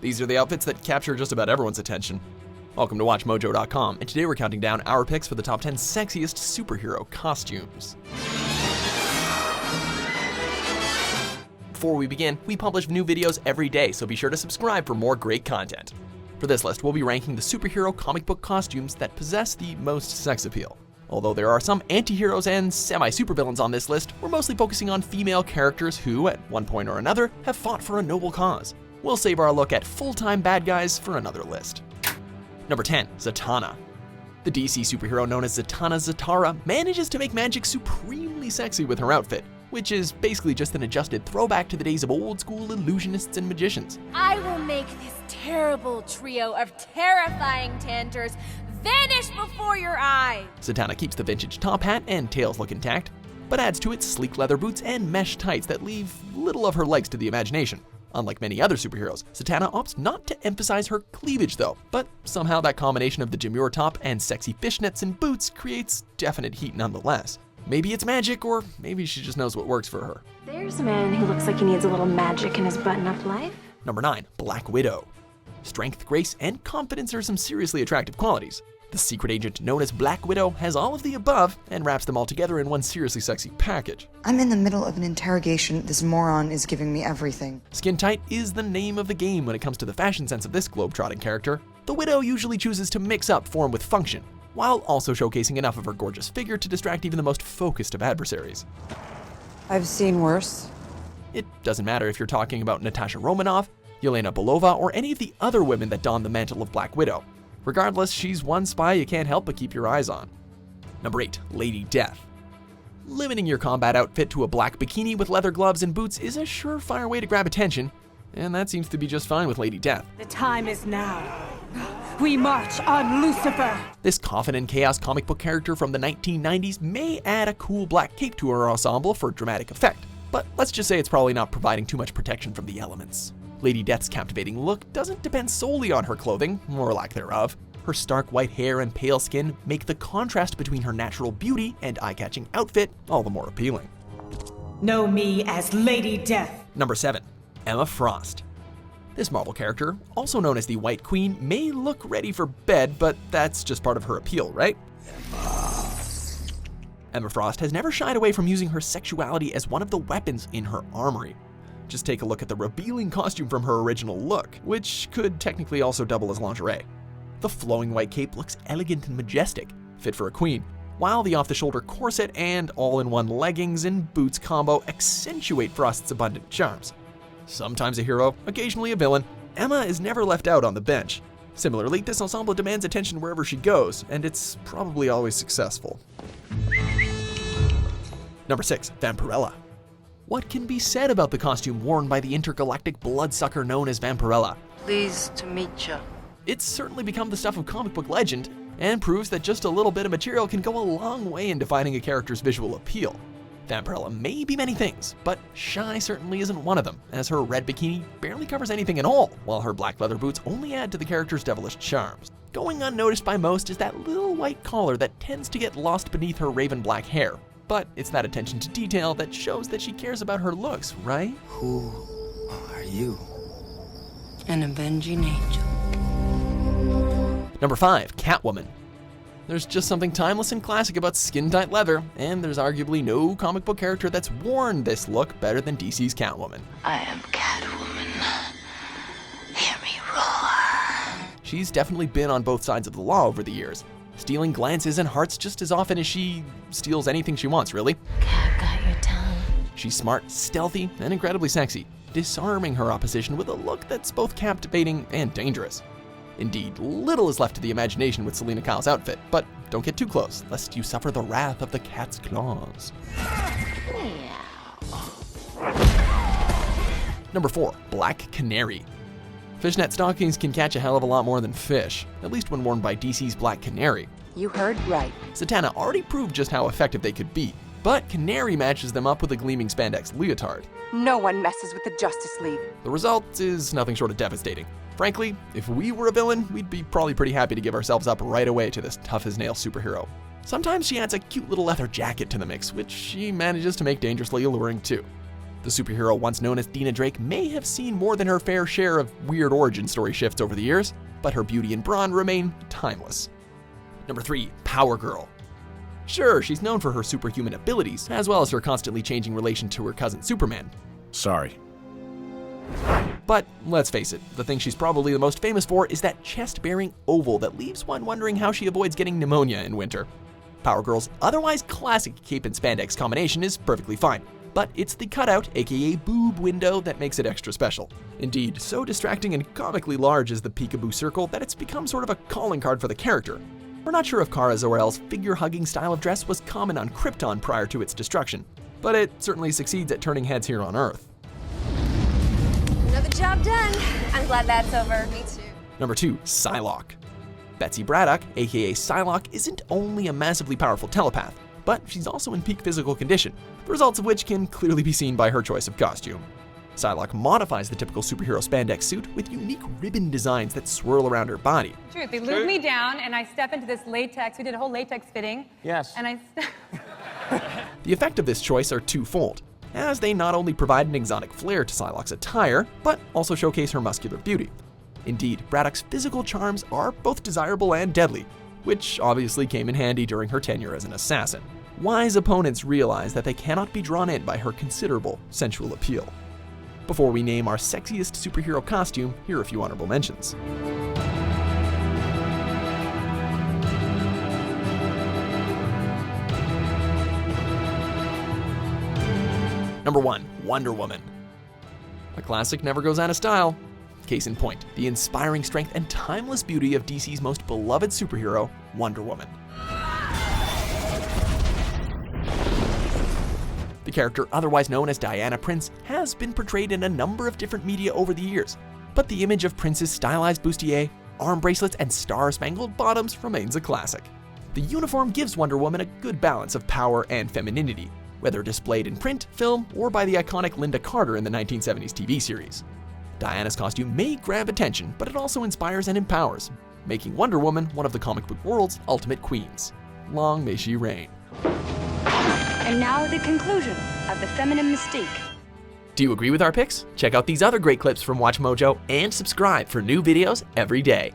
These are the outfits that capture just about everyone's attention. Welcome to WatchMojo.com, and today we're counting down our picks for the top 10 sexiest superhero costumes. Before we begin, we publish new videos every day, so be sure to subscribe for more great content. For this list, we'll be ranking the superhero comic book costumes that possess the most sex appeal. Although there are some anti-heroes and semi-supervillains on this list, we're mostly focusing on female characters who, at one point or another, have fought for a noble cause. We'll save our look at full-time bad guys for another list. Number 10, Zatanna. The DC superhero known as Zatanna manages to make magic supremely sexy with her outfit, which is basically just an adjusted throwback to the days of old-school illusionists and magicians. I will make this terrible trio of terrifying tanters vanish before your eyes! Zatanna keeps the vintage top hat and tails look intact, but adds to it sleek leather boots and mesh tights that leave little of her legs to the imagination. Unlike many other superheroes, Zatanna opts not to emphasize her cleavage though, but somehow that combination of the demure top and sexy fishnets and boots creates definite heat nonetheless. Maybe it's magic, or maybe she just knows what works for her. There's a man who looks like he needs a little magic in his button-up life. Number 9, Black Widow. Strength, grace, and confidence are some seriously attractive qualities. The secret agent known as Black Widow has all of the above and wraps them all together in one seriously sexy package. I'm in the middle of an interrogation. This moron is giving me everything. Skin tight is the name of the game when it comes to the fashion sense of this globe-trotting character. The Widow usually chooses to mix up form with function, while also showcasing enough of her gorgeous figure to distract even the most focused of adversaries. I've seen worse. It doesn't matter if you're talking about Natasha Romanoff, Yelena Belova, or any of the other women that don the mantle of Black Widow. Regardless, she's one spy you can't help but keep your eyes on. Number 8, Lady Death. Limiting your combat outfit to a black bikini with leather gloves and boots is a surefire way to grab attention, and that seems to be just fine with Lady Death. The time is now. We march on Lucifer! This Coffin and Chaos comic book character from the 1990s may add a cool black cape to her ensemble for dramatic effect, but let's just say it's probably not providing too much protection from the elements. Lady Death's captivating look doesn't depend solely on her clothing, or lack thereof. Her stark white hair and pale skin make the contrast between her natural beauty and eye-catching outfit all the more appealing. Know me as Lady Death. Number 7, Emma Frost. This Marvel character, also known as the White Queen, may look ready for bed, but that's just part of her appeal, right? Emma Frost has never shied away from using her sexuality as one of the weapons in her armory. Just take a look at the revealing costume from her original look, which could technically also double as lingerie. The flowing white cape looks elegant and majestic, fit for a queen, while the off-the-shoulder corset and all-in-one leggings and boots combo accentuate Frost's abundant charms. Sometimes a hero, occasionally a villain, Emma is never left out on the bench. Similarly, this ensemble demands attention wherever she goes, and it's probably always successful. Number 6, Vampirella. What can be said about the costume worn by the intergalactic bloodsucker known as Vampirella? Pleased to meet you. It's certainly become the stuff of comic book legend, and proves that just a little bit of material can go a long way in defining a character's visual appeal. Vampirella may be many things, but shy certainly isn't one of them, as her red bikini barely covers anything at all, while her black leather boots only add to the character's devilish charms. Going unnoticed by most is that little white collar that tends to get lost beneath her raven black hair. But it's that attention to detail that shows that she cares about her looks, right? Who are you? An avenging angel. Number 5, Catwoman. There's just something timeless and classic about skin-tight leather, and there's arguably no comic book character that's worn this look better than DC's Catwoman. I am Catwoman. Hear me roar. She's definitely been on both sides of the law over the years, stealing glances and hearts just as often as she steals anything she wants, really. Cat got your tongue. She's smart, stealthy, and incredibly sexy, disarming her opposition with a look that's both captivating and dangerous. Indeed, little is left to the imagination with Selena Kyle's outfit, but don't get too close, lest you suffer the wrath of the cat's claws. Number 4, Black Canary. Fishnet stockings can catch a hell of a lot more than fish, at least when worn by DC's Black Canary. You heard right. Zatanna already proved just how effective they could be, but Canary matches them up with a gleaming spandex leotard. No one messes with the Justice League. The result is nothing short of devastating. Frankly, if we were a villain, we'd be probably pretty happy to give ourselves up right away to this tough-as-nails superhero. Sometimes she adds a cute little leather jacket to the mix, which she manages to make dangerously alluring too. The superhero once known as Dina Drake may have seen more than her fair share of weird origin story shifts over the years, but her beauty and brawn remain timeless. Number 3. Power Girl. Sure, she's known for her superhuman abilities, as well as her constantly changing relation to her cousin Superman. Sorry. But let's face it, the thing she's probably the most famous for is that chest-bearing oval that leaves one wondering how she avoids getting pneumonia in winter. Power Girl's otherwise classic cape and spandex combination is perfectly fine, but it's the cutout, aka boob window, that makes it extra special. Indeed, so distracting and comically large is the peekaboo circle that it's become sort of a calling card for the character. We're not sure if Kara Zor-El's figure-hugging style of dress was common on Krypton prior to its destruction, but it certainly succeeds at turning heads here on Earth. Another job done. I'm glad that's over. Me too. Number 2. Psylocke. Betsy Braddock, aka Psylocke, isn't only a massively powerful telepath, but she's also in peak physical condition, the results of which can clearly be seen by her choice of costume. Psylocke modifies the typical superhero spandex suit with unique ribbon designs that swirl around her body. Truth, they lube me down and I step into this latex. We did a whole latex fitting. Yes. And The effect of this choice are twofold, as they not only provide an exotic flair to Psylocke's attire, but also showcase her muscular beauty. Indeed, Braddock's physical charms are both desirable and deadly, which obviously came in handy during her tenure as an assassin. Wise opponents realize that they cannot be drawn in by her considerable sensual appeal. Before we name our sexiest superhero costume, here are a few honorable mentions. Number 1. Wonder Woman. A classic never goes out of style. Case in point, the inspiring strength and timeless beauty of DC's most beloved superhero, Wonder Woman. The character, otherwise known as Diana Prince, has been portrayed in a number of different media over the years, but the image of Prince's stylized bustier, arm bracelets, and star-spangled bottoms remains a classic. The uniform gives Wonder Woman a good balance of power and femininity, whether displayed in print, film, or by the iconic Linda Carter in the 1970s TV series. Diana's costume may grab attention, but it also inspires and empowers, making Wonder Woman one of the comic book world's ultimate queens. Long may she reign. And now the conclusion of the feminine mystique. Do you agree with our picks? Check out these other great clips from WatchMojo and subscribe for new videos every day.